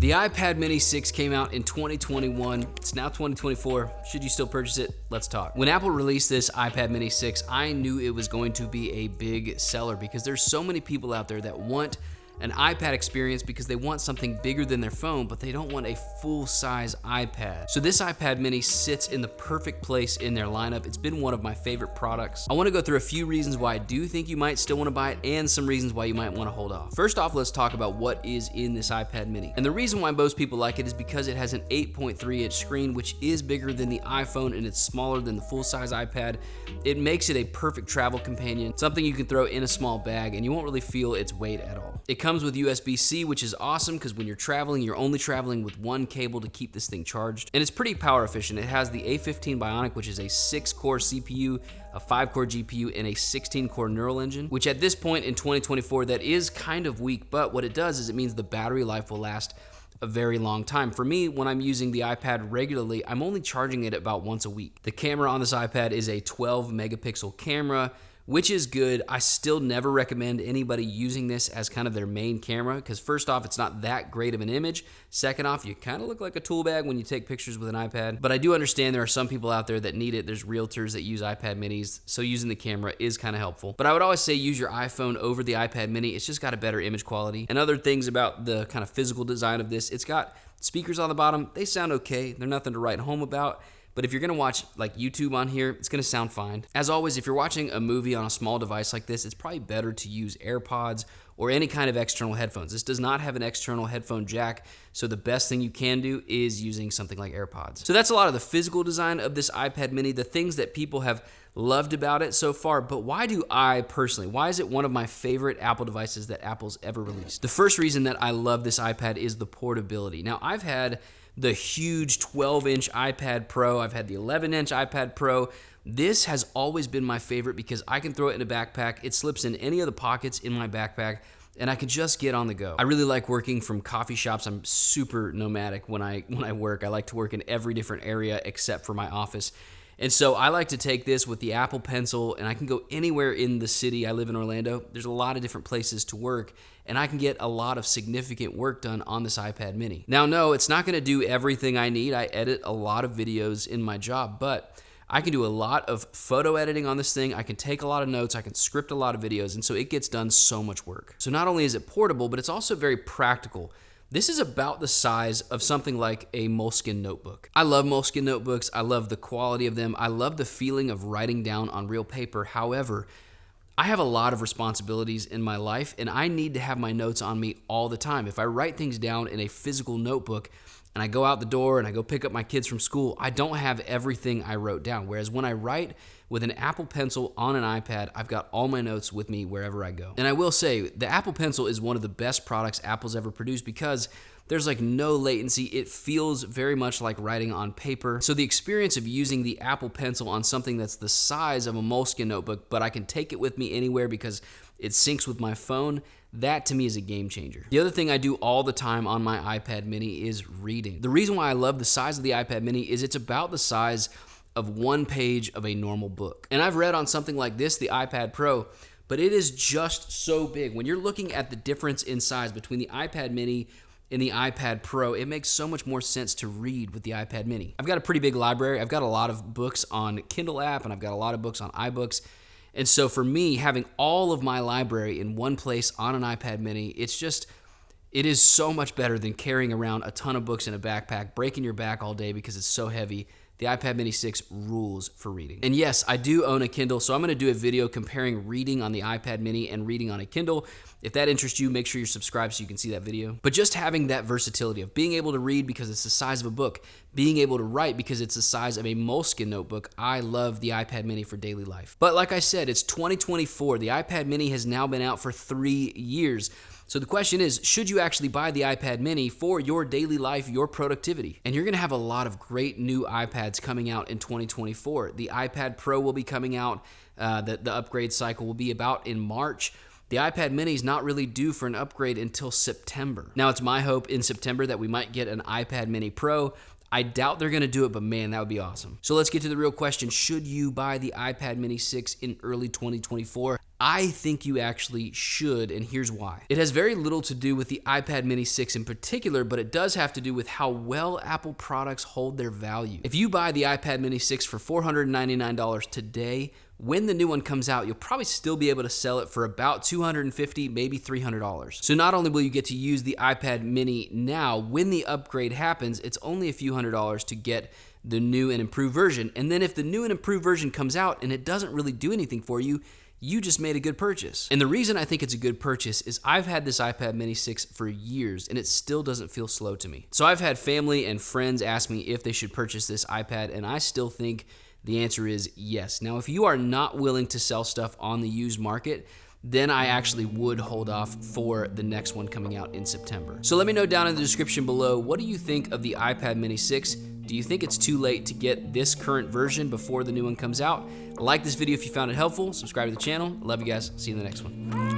The iPad mini 6 came out in 2021. It's now 2024. Should you still purchase it? Let's talk. When Apple released this iPad mini 6, I knew it was going to be a big seller because there's so many people out there that want an iPad experience because they want something bigger than their phone, but they don't want a full-size iPad. So this iPad mini sits in the perfect place in their lineup. It's been one of my favorite products. I want to go through a few reasons why I do think you might still want to buy it and some reasons why you might want to hold off. First off, let's talk about what is in this iPad mini. And the reason why most people like it is because it has an 8.3-inch screen, which is bigger than the iPhone and it's smaller than the full-size iPad. It makes it a perfect travel companion, something you can throw in a small bag and you won't really feel its weight at all. It comes with USB-C, which is awesome because when you're traveling, you're only traveling with one cable to keep this thing charged. And it's pretty power efficient. It has the A15 Bionic, which is a 6-core CPU, a 5-core GPU, and a 16-core neural engine, which at this point in 2024, that is kind of weak, but what it does is it means the battery life will last a very long time. For me, when I'm using the iPad regularly, I'm only charging it about once a week. The camera on this iPad is a 12 megapixel camera, which is good. I still never recommend anybody using this as kind of their main camera because first off, it's not that great of an image. Second off, you kind of look like a tool bag when you take pictures with an iPad. But I do understand there are some people out there that need it. There's realtors that use iPad minis, so using the camera is kind of helpful. But I would always say use your iPhone over the iPad mini. It's just got a better image quality. And other things about the kind of physical design of this, it's got speakers on the bottom. They sound okay. They're nothing to write home about. But if you're gonna watch like YouTube on here, it's gonna sound fine. As always, if you're watching a movie on a small device like this, it's probably better to use AirPods or any kind of external headphones. This does not have an external headphone jack, so the best thing you can do is using something like AirPods. So that's a lot of the physical design of this iPad mini, the things that people have loved about it so far, but why do I personally, why is it one of my favorite Apple devices that Apple's ever released? The first reason that I love this iPad is the portability. Now, I've had the huge 12-inch iPad Pro. I've had the 11-inch iPad Pro. This has always been my favorite because I can throw it in a backpack. It slips in any of the pockets in my backpack, and I can just get on the go. I really like working from coffee shops. I'm super nomadic when I work. I like to work in every different area except for my office. And so I like to take this with the Apple Pencil and I can go anywhere in the city. I live in Orlando. There's a lot of different places to work and I can get a lot of significant work done on this iPad mini. Now, no, it's not gonna do everything I need. I edit a lot of videos in my job, but I can do a lot of photo editing on this thing. I can take a lot of notes. I can script a lot of videos. And so it gets done so much work. So not only is it portable, but it's also very practical. This is about the size of something like a Moleskine notebook. I love Moleskine notebooks. I love the quality of them. I love the feeling of writing down on real paper. However, I have a lot of responsibilities in my life and I need to have my notes on me all the time. If I write things down in a physical notebook and I go out the door and I go pick up my kids from school, I don't have everything I wrote down. Whereas when I write with an Apple Pencil on an iPad, I've got all my notes with me wherever I go. And I will say, the Apple Pencil is one of the best products Apple's ever produced because there's like no latency. It feels very much like writing on paper. So the experience of using the Apple Pencil on something that's the size of a Moleskine notebook, but I can take it with me anywhere because it syncs with my phone, that to me is a game changer. The other thing I do all the time on my iPad mini is reading. The reason why I love the size of the iPad mini is it's about the size of one page of a normal book. And I've read on something like this, the iPad Pro, but it is just so big. When you're looking at the difference in size between the iPad mini and the iPad Pro, it makes so much more sense to read with the iPad mini. I've got a pretty big library. I've got a lot of books on Kindle app and I've got a lot of books on iBooks. And so for me, having all of my library in one place on an iPad mini, it is so much better than carrying around a ton of books in a backpack, breaking your back all day because it's so heavy. The iPad mini 6 rules for reading. And yes, I do own a Kindle, so I'm gonna do a video comparing reading on the iPad mini and reading on a Kindle. If that interests you, make sure you're subscribed so you can see that video. But just having that versatility of being able to read because it's the size of a book, being able to write because it's the size of a Moleskine notebook, I love the iPad mini for daily life. But like I said, it's 2024. The iPad mini has now been out for 3 years. So the question is, should you actually buy the iPad mini for your daily life, your productivity? And you're gonna have a lot of great new iPads coming out in 2024. The iPad Pro will be coming out, the upgrade cycle will be about in March. The iPad mini is not really due for an upgrade until September. Now it's my hope in September that we might get an iPad mini Pro. I doubt they're gonna do it, but man, that would be awesome. So let's get to the real question. Should you buy the iPad mini 6 in early 2024? I think you actually should, and here's why. It has very little to do with the iPad mini 6 in particular, but it does have to do with how well Apple products hold their value. If you buy the iPad mini 6 for $499 today, when the new one comes out, you'll probably still be able to sell it for about $250, maybe $300. So not only will you get to use the iPad mini now, when the upgrade happens, it's only a few $100s to get the new and improved version. And then if the new and improved version comes out and it doesn't really do anything for you, you just made a good purchase. And the reason I think it's a good purchase is I've had this iPad mini 6 for years and it still doesn't feel slow to me. So I've had family and friends ask me if they should purchase this iPad, and I still think the answer is yes. Now, if you are not willing to sell stuff on the used market, then I actually would hold off for the next one coming out in September. So let me know down in the description below, what do you think of the iPad mini 6? Do you think it's too late to get this current version before the new one comes out? Like this video if you found it helpful. Subscribe to the channel. I love you guys. See you in the next one.